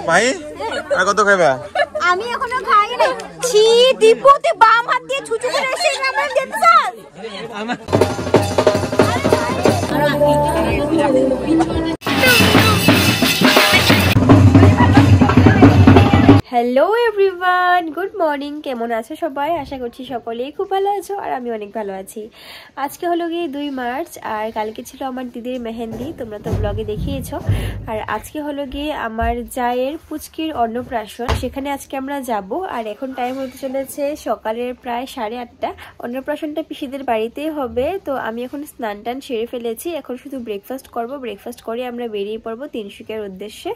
ভাই আর কত খাইবা? আমি এখনো খাই নাই। ছি দীপতে বাম হাত দিয়ে ছুচু করে এসে আমার দেখছাস? Hello everyone, good morning. কেমন আছো সবাই? আশা করছি সকলেই খুব ভালো আছো আর আমি অনেক ভালো আছি। আজকে হলো গিয়ে 2 মার্চ আর কালকে ছিল আমার দিদির মেহেন্দি, তোমরা তো ব্লগে দেখিয়েছো। আর আজকে হলো গিয়ে আমার জায়ের পুচকির অন্নপ্রাশন, সেখানে আজকে আমরা যাব। আর এখন টাইম হতে চলেছে সকালের প্রায় 8:30। অন্নপ্রাশনটা পিসিদের বাড়িতেই হবে, তো আমি এখন স্নান টান সেরে ফেলেছি। এখন শুধু ব্রেকফাস্ট করব, ব্রেকফাস্ট করে আমরা বেরিয়ে পড়বো তিনসুকিয়ার উদ্দেশ্যে।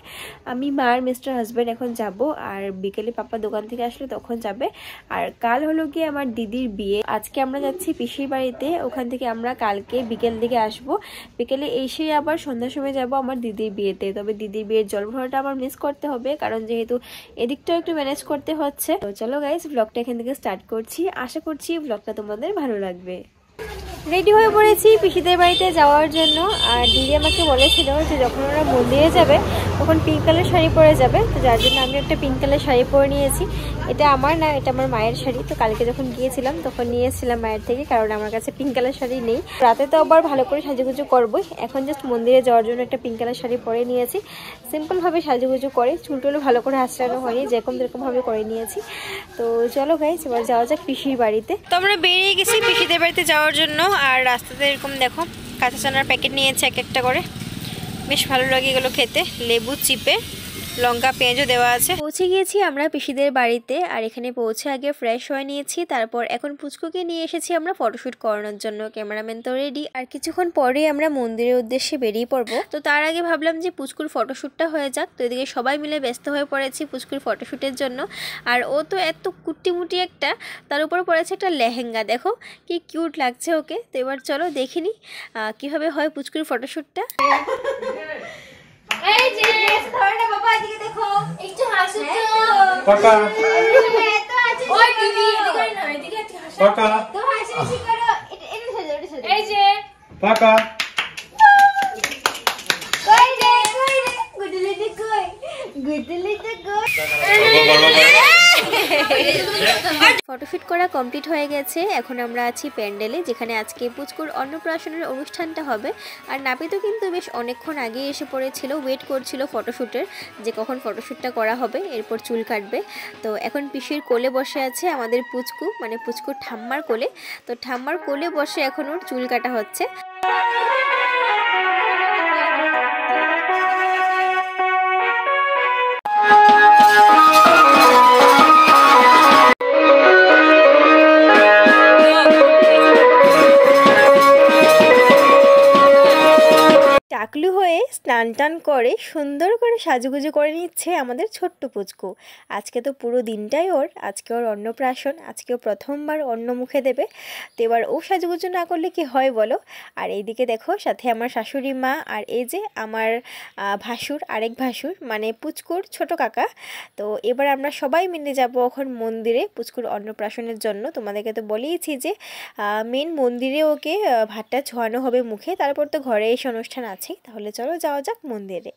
আমি মার মিস্টার হাজব্যান্ড এখন যাব, আর বিকেলে পাপা দোকান থেকে আসলে তখন যাবে। আর কাল হলো গিয়ে আমার দিদির বিয়ে। আজকে আমরা যাচ্ছি পিসির বাড়িতে, ওখান থেকে আমরা কালকে বিকেল দিকে আসবো। বিকেলে এসে আবার সন্ধ্যার সময় যাব আমার দিদির বিয়েতে। তবে দিদির বিয়ের জল ভরাটা আমার মিস করতে হবে, কারণ যেহেতু এদিকটাও একটু ম্যানেজ করতে হচ্ছে। তো চলো গাইস, ব্লগটা এখান থেকে স্টার্ট করছি। আশা করছি ব্লগটা তোমাদের ভালো লাগবে। রেডি হয়ে পড়েছি পিসিদের বাড়িতে যাওয়ার জন্য। আর দিদি আমাকে বলেছিল যে যখন ওরা মন্দিরে যাবে তখন পিঙ্ক কালার শাড়ি পরে যাবে, তো যার জন্য আমি একটা পিঙ্ক কালার শাড়ি পরে নিয়েছি। এটা আমার না, এটা আমার মায়ের শাড়ি। তো কালকে যখন গিয়েছিলাম তখন নিয়েছিলাম মায়ের থেকে, কারণ আমার কাছে পিঙ্ক কালার শাড়ি নেই। রাতে তো আবার ভালো করে সাজুগুজু করবোই, এখন জাস্ট মন্দিরে যাওয়ার জন্য একটা পিঙ্ক কালার শাড়ি পরে নিয়েছি। সিম্পলভাবে সাজুগুজু করে, চুলটুলো ভালো করে আঁচড়ানো হয়নি, যেরকম ভাবে করে নিয়েছি। তো চলো গাইস, এবার যাওয়া যাক পিসির বাড়িতে। তো আমরা বেরিয়ে গেছি পিসিদের বাড়িতে যাওয়ার জন্য। আর রাস্তাতে এরকম দেখো কাঁচা চানার প্যাকেট নিয়েছে এক একটা করে, বেশ ভালো লাগে এগুলো খেতে। লেবু চিপে, লঙ্কা পেঁয়াজও দেওয়া আছে। পৌঁছে গিয়েছি আমরা পিসিদের বাড়িতে। আর এখানে পৌঁছে আগে ফ্রেশ হয়ে নিয়েছি, তারপর এখন পুচকুকে নিয়ে এসেছি আমরা ফটোশ্যুট করানোর জন্য। ক্যামেরাম্যান তো রেডি, আর কিছুক্ষণ পরে আমরা মন্দিরের উদ্দেশ্যে বেরিয়ে পড়বো। তো তার আগে ভাবলাম যে পুচকুর ফটোশ্যুটটা হয়ে যাক। তো এদিকে সবাই মিলে ব্যস্ত হয়ে পড়েছি পুচকুর ফটোশ্যুটের জন্য। আর ও তো এত কুটিমুটি একটা, তার উপর পড়েছে একটা লেহেঙ্গা, দেখো কি কিউট লাগছে ওকে। তো এবার চলো দেখিনি কিভাবে হয় পুচকুর ফটোশ্যুটটা। এই যে ধরে না বাবা, এদিকে দেখো, একটু হাসো তো কাকা। এত আছে ওই দিদি, এদিকে না, এদিকে একটু হাসো কাকা, তো হাসি করো। এটা সোজা এই যে কাকা। কই রে গুডলি দি কই, গুডলি তো কই। ফটোশুট করা কমপ্লিট হয়ে গেছে। এখন আমরা আছি প্যান্ডেলে, যেখানে আজকে পুচকুর অন্নপ্রাশনের অনুষ্ঠানটা হবে। আর নাপিতও কিন্তু বেশ অনেকক্ষণ আগে এসে পড়েছিল, ওয়েট করছিল ফটোশ্যুটের, যে কখন ফটোশ্যুটটা করা হবে, এরপর চুল কাটবে। তো এখন পিসির কোলে বসে আছে আমাদের পুচকু, মানে পুচকুর ঠাম্মার কোলে। তো ঠাম্মার কোলে বসে এখন ওর চুল কাটা হচ্ছে। টাকলু হয়ে স্নান টান করে সুন্দর করে সাজুগুজু করে নিচ্ছে আমাদের ছোট্ট পুচকু। আজকে তো পুরো দিনটাই ওর, আজকে ওর অন্নপ্রাশন, আজকেও প্রথমবার অন্ন মুখে দেবে। তো এবার ও সাজুগুজু না করলে কি হয় বলো। আর এইদিকে দেখো সাথে আমার শাশুড়ি মা, আর এই যে আমার ভাসুর, আরেক ভাসুর মানে পুচকুর ছোট কাকা। তো এবার আমরা সবাই মিলে যাব এখন মন্দিরে পুচকুর অন্নপ্রাশনের জন্য। তোমাদেরকে তো বলেইছি যে মেন মন্দিরে ওকে ভাতটা ছোঁয়ানো হবে মুখে, তারপর তো ঘরে এসে অনুষ্ঠান আছে। তাহলে চলো যাওয়া যাক মন্দিরে।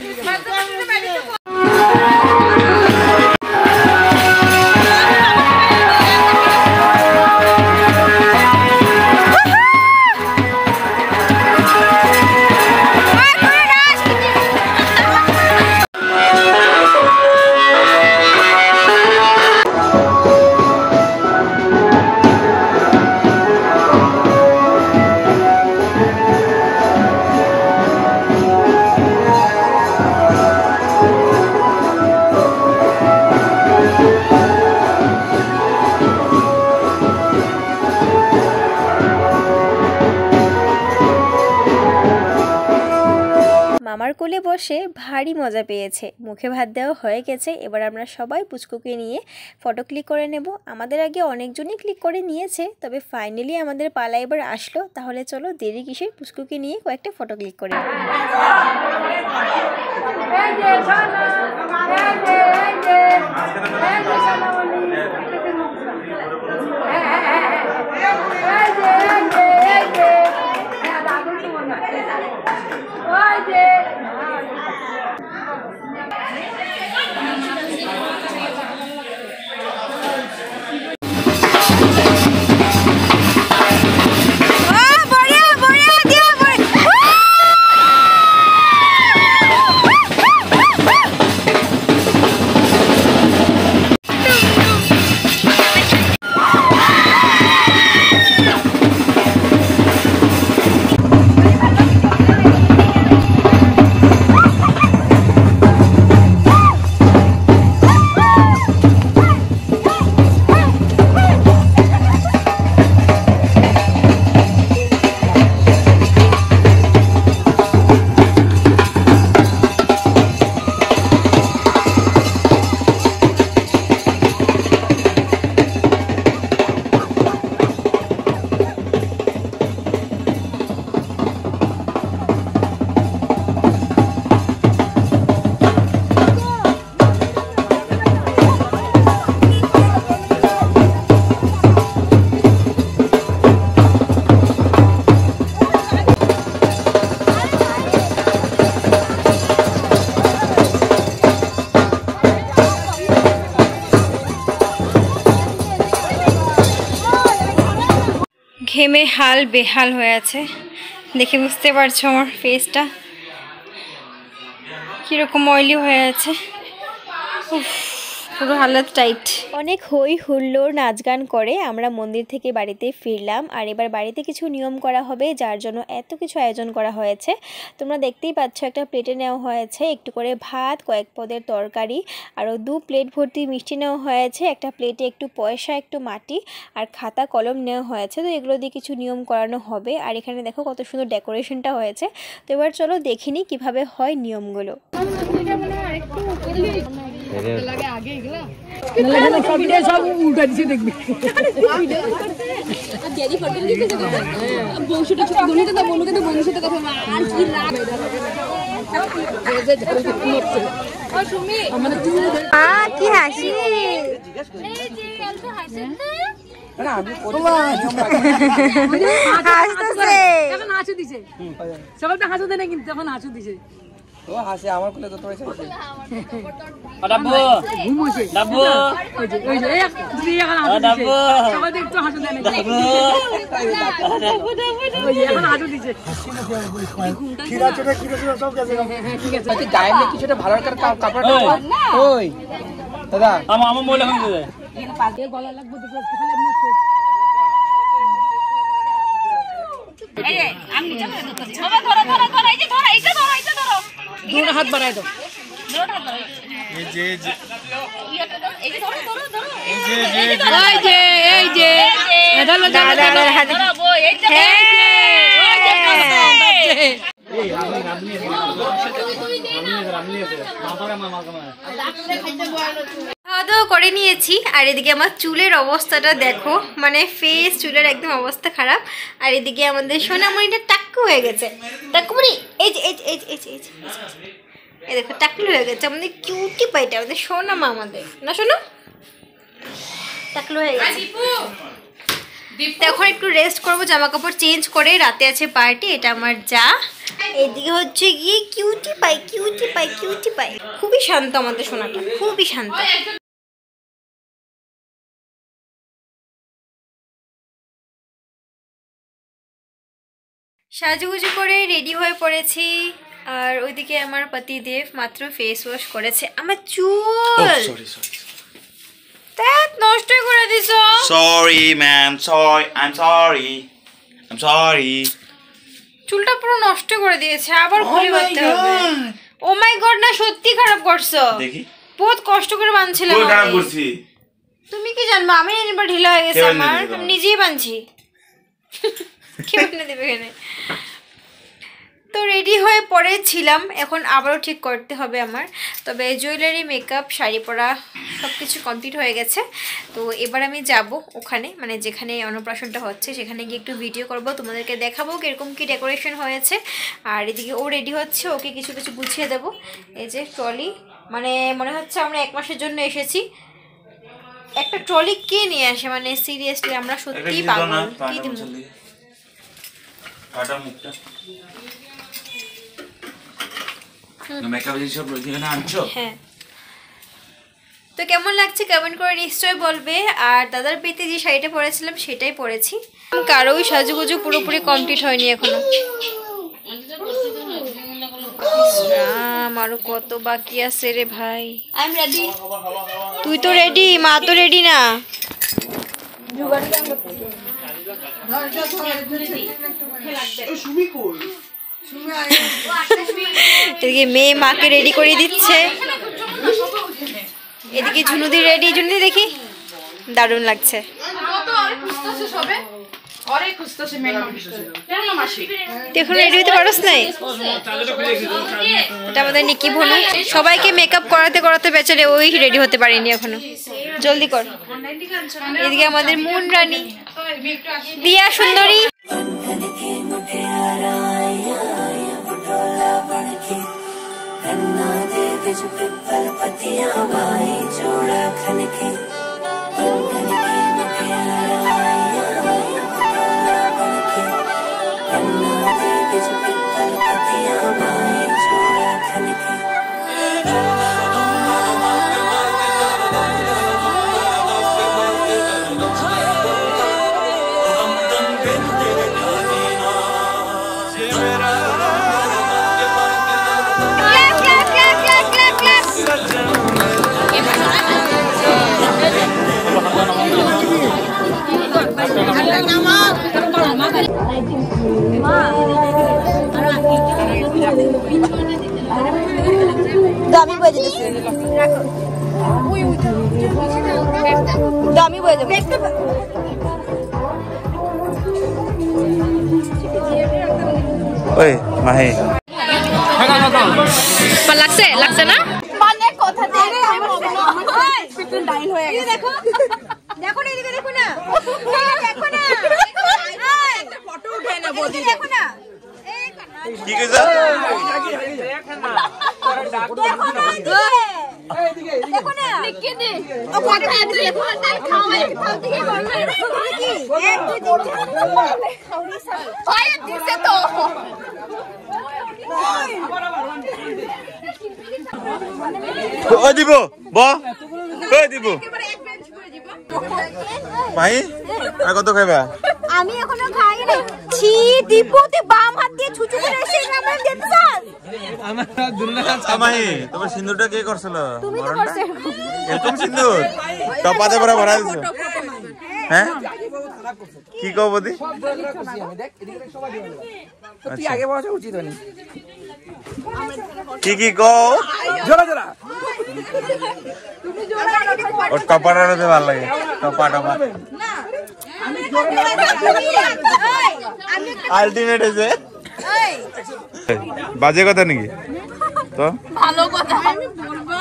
মামার কোলে বসে ভারী মজা পেয়েছে, মুখে ভাত দেওয়া হয়ে গেছে। এবার আমরা সবাই পুচকুকে নিয়ে ফটো ক্লিক করে নেব। আমাদের আগে অনেকজনই ক্লিক করে নিয়েছে, তবে ফাইনালি আমাদের পালা এবার আসলো। তাহলে চলো দেরি কিসের, পুচকুকে নিয়ে কয়েকটা ফটো ক্লিক করে নেব। ঘেমে হাল বেহাল হয়ে আছে, দেখে বুঝতে পারছো আমার ফেসটা কিরকম অয়েলি হয়ে আছে। পুরো হালত টাইট। অনেক হই হুল্লোড় নাচ গান করে আমরা মন্দির থেকে বাড়িতে ফিরলাম। আর এবার বাড়িতে কিছু নিয়ম করা হবে, যার জন্য এত কিছু আয়োজন করা হয়েছে। তোমরা দেখতেই পাচ্ছ, একটা প্লেটে নেওয়া হয়েছে একটু করে ভাত, কয়েক পদের তরকারি, আরও 2 প্লেট ভর্তি মিষ্টি নেওয়া হয়েছে, একটা প্লেটে একটু পয়সা, একটু মাটি আর খাতা কলম নেওয়া হয়েছে। তো এগুলো দিয়ে কিছু নিয়ম করানো হবে। আর এখানে দেখো কত সুন্দর ডেকোরেশনটা হয়েছে। তো এবার চলো দেখিনি কিভাবে হয় নিয়মগুলো। কি হাসি! সবাই হাসু দেয় না, কিন্তু এখন হাসু দিছে। ও হাসে আমার কোলে তো তোরে চাইছে। ডাব্বু ঘুম হইছে। ডাব্বু ওই যে এই দুই এখন হাসু দিছে। সবাই দেখতো হাসু দেয় না। ডাব্বু ওই যে এখন হাসু দিছে। খিরা চোটা সব গেছে। ঠিক আছে তুই গায়ে নিয়ে কিছুটা ভালো করে কাপড়টা ওই দাদা আমার মোবাইল এখন দে এখানে পাতে গলা লাগবে তো খালি আপনি এই যে আমি নিচে ধরে ধরো এই যে ধরো এইটা ধরো দুটো হাত বাড়াই দাও। এই যে এই যে ধরো এই যে ধরো ধরো এই যে খাওয়া দাওয়া করে নিয়েছি। আর এদিকে আমার চুলের অবস্থাটা দেখো, মানে ফেস চুলের একদম অবস্থা খারাপ। আর এদিকে আমাদের সোনামণিটা টাক্কু হয়ে গেছে। টাক্কুমণি এই যে এই দেখো টাকলু হয়ে গেছে। আমাদের কিউটি পাইটা, আমাদের সোনা মা, আমাদের না শোনো টাকলু হয়ে গেছে। তো এখন একটু রেস্ট করবো, জামা কাপড় চেঞ্জ করে। রাতে আছে পার্টি, এটা আমার যা। এদিকে হচ্ছে গিয়ে কিউটি পাই। খুবই শান্ত আমাদের সোনাটা, খুবই শান্ত। সাজুগুজু করে রেডি হয়ে পড়েছি। আর ওইদিকে আমার পতিদেব মাত্র ফেস ওয়াশ করেছে। আমার চুল নষ্ট করে দিছো। Sorry ma'am, I'm sorry. চুলটা পুরো নষ্ট করে দিয়েছে, আবার খুলে করতে হবে। ও মাই গড, না সত্যি খারাপ করছো। দেখি বহুত কষ্ট করে বাঁধছিলাম। কোন খারাপ করছি তুমি কি জানবা? আমি এবার ঢিলা হয়ে গেছে আমার, আমি নিজেই বাঁধছি। কে বানিয়ে দেবে এখানে? তো রেডি হয়ে পড়েছিলাম, এখন আবারও ঠিক করতে হবে আমার। তবে জুয়েলারি, মেকআপ, শাড়ি পরা সব কিছু কমপ্লিট হয়ে গেছে। তো এবার আমি যাব ওখানে, মানে যেখানে অন্নপ্রাশনটা হচ্ছে সেখানে গিয়ে একটু ভিডিও করব, তোমাদেরকে দেখাবো কীরকম কী ডেকোরেশন হয়েছে। আর এদিকে ও রেডি হচ্ছে, ওকে কিছু কিছু গুছিয়ে দেবো। এই যে ট্রলি, মানে মনে হচ্ছে আমরা 1 মাসের জন্য এসেছি। একটা ট্রলি কে নিয়ে আসে, মানে সিরিয়াসলি আমরা সত্যিই পাগল। কি দিব কাটা মুখটা মেকআপ সব এখানে আনছো? হ্যাঁ। তো কেমন লাগছে কমেন্ট করে নিশ্চয়ই বলবে। আর দাদার বিয়েতে যে শাড়িটা পরেছিলাম সেটাই পরেছি। কারোই সাজুগুজু পুরোপুরি কমপ্লিট হয়নি এখনো। আমারও কত বাকি আছে রে ভাই। I am ready. তুই তো রেডি, মা তো রেডি না। এদিকে মেয়ে মাকে রেডি করে দিচ্ছে। এদিকে ঝুনুদি রেডি। ঝুনুদি দেখি, দারুণ লাগছে। এখন রেডি হতে পারোস নাই? এটা আমাদের নিকি ভনু। সবাইকে মেকআপ করাতে করাতে বেচারে ওই রেডি হতে পারেনি এখনো। জলদি কর। এদিকে আমাদের মুন রানী, দিয়া সুন্দরী। দামি বয়ে যেতেছে দামি বয়ে যাবে ওই মাহি লাগছে লাগছে না মানে কথা ডাইল হয়ে গেছে দেখো দেখো না এদিকে দেখো না দেখো না একটা ফটো উঠায় না বদি দেখো না কি কইছো দেখো না লিখে দে ও ফটো এদিকে দেখো না খাওয়াই খাও দিকে করলে কি এক দুই তিন খাওরি সব ভাই দিছে তো ও দিব ব কই দিব মাহি আর কত খাইবা আমি এখনো খাই নাই ছি দীপুতে বাম হাত দিয়ে ছুচু করে এসে আমরা দেখছাস আমার দুলনা মাহি তোমার সিন্দুরটা কে করছিল তুমি তো করছো এরকম সিন্দুর টপাতে পরে ভরা দিছো হ্যাঁ কি কও বদি তুই আগে বসা উচিত হয়নি কি কি কও জোড়া জোড়া তুমি জোড়া ও টপাটাতে ভালো লাগে টপা টপা আলটিমেট আছে বাজে কথা নাকি তো ভালো কথা আমি বলবো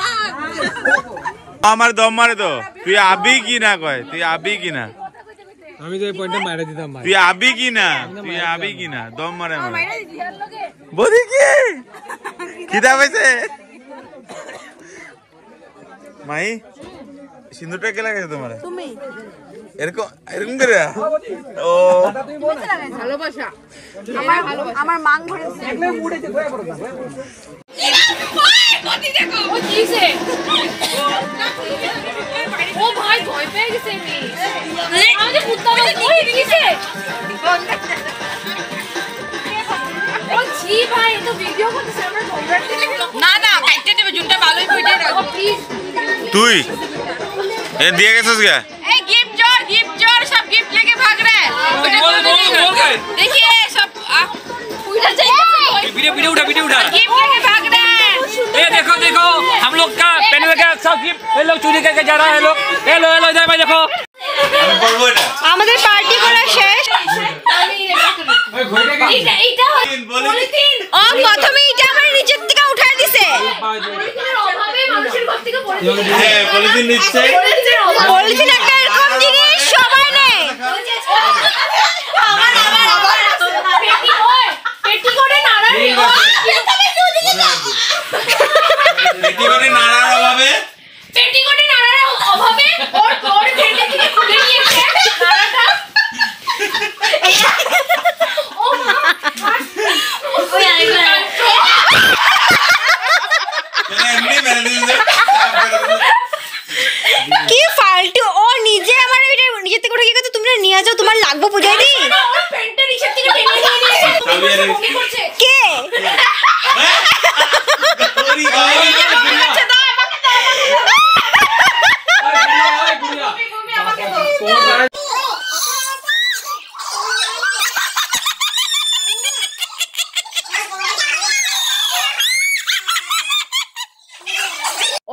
আমার দম মারে তো তুই আবি কি না কয় তুই আবি কি না আমি তো এই পয়েন্টে মারা দিতাম ভাই তুই আবি কি না তুই আবি কি না দম মারে আমার বলি কি খিদা পাইছে মাই সিন্দুরটা কে লাগাইছে তোমার তুমি এরকম এরকম করে ও ভালোবাসা আমার মাং ধরেছে একলে উড়েছে দয়া করো না ও ভাই ভয় পেয়ে গেছে আমি কুত্তা কই দিয়েছে ও জি ভাই তো ভিডিও করতেছে আমরা না না কাটতে দেবে জুনটা ভালোই কইতে রাখো প্লিজ তুই এ দিয়ে গেছিস গা ए गिफ्ट जोर सब गिफ्ट लेके भाग रहे हैं देखिए सब पूरा चाहिए वीडियो उठा गिफ्ट लेके भाग रहे हैं ये देखो देखो हम लोग का पैनल का सब गिफ्ट ये लोग चोरी करके जा रहा है लोग हेलो हेलो इधर भाई देखो আমি বলবো এটা আমাদের পার্টি করা শেষ এইটা এইটা পলিথিন ও প্রথমে এটা আমার নিচের থেকে উঠায় দিছে পলিথিনের অভাবে মানুষের ঘর থেকে পড়ে যাচ্ছে হ্যাঁ পলিথিন নিচ্ছে পলিথিন একটা এরকম জিনিস সবাই নেয় পেটি করে নাড়ানি পেটি করে নাড়ার অভাবে পেটি করে নাড়ার অভাবে ওর পেটে থেকে খুলে নিয়েছে নাড়াটা ও মা ওই আইগো এমনি মেরে দিছে কি ফালতু ও নিজে আমার এটা নিজে থেকে উঠে গেছে তুমি নিয়ে যাও তোমার লাগবে পূজায় দি ওর প্যান্টের নিচের থেকে টেনে নিয়ে নিয়েছে মনে করছে কে ওরি গায় আচ্ছা দাও আমাকে দাও আমাকে দাও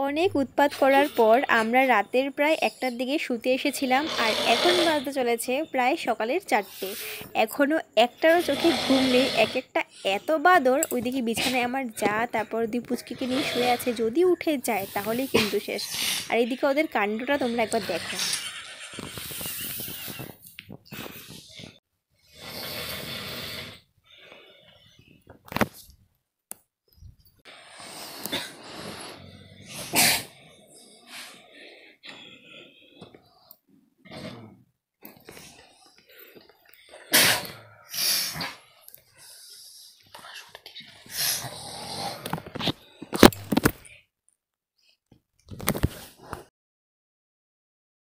অনেক উৎপাত করার পর আমরা রাতের প্রায় 1টার দিকে শুতে এসেছিলাম আর এখন বাজতে চলেছে প্রায় সকালের 4টে এখনও একটারও চোখে ঘুম নেই এক একটা এত বাদর ওইদিকে বিছানায় আমার যা তারপর পুচকিকে নিয়ে শুয়ে আছে যদি উঠে যায় তাহলেই কিন্তু শেষ আর এইদিকে ওদের কাণ্ডটা তোমরা একবার দেখো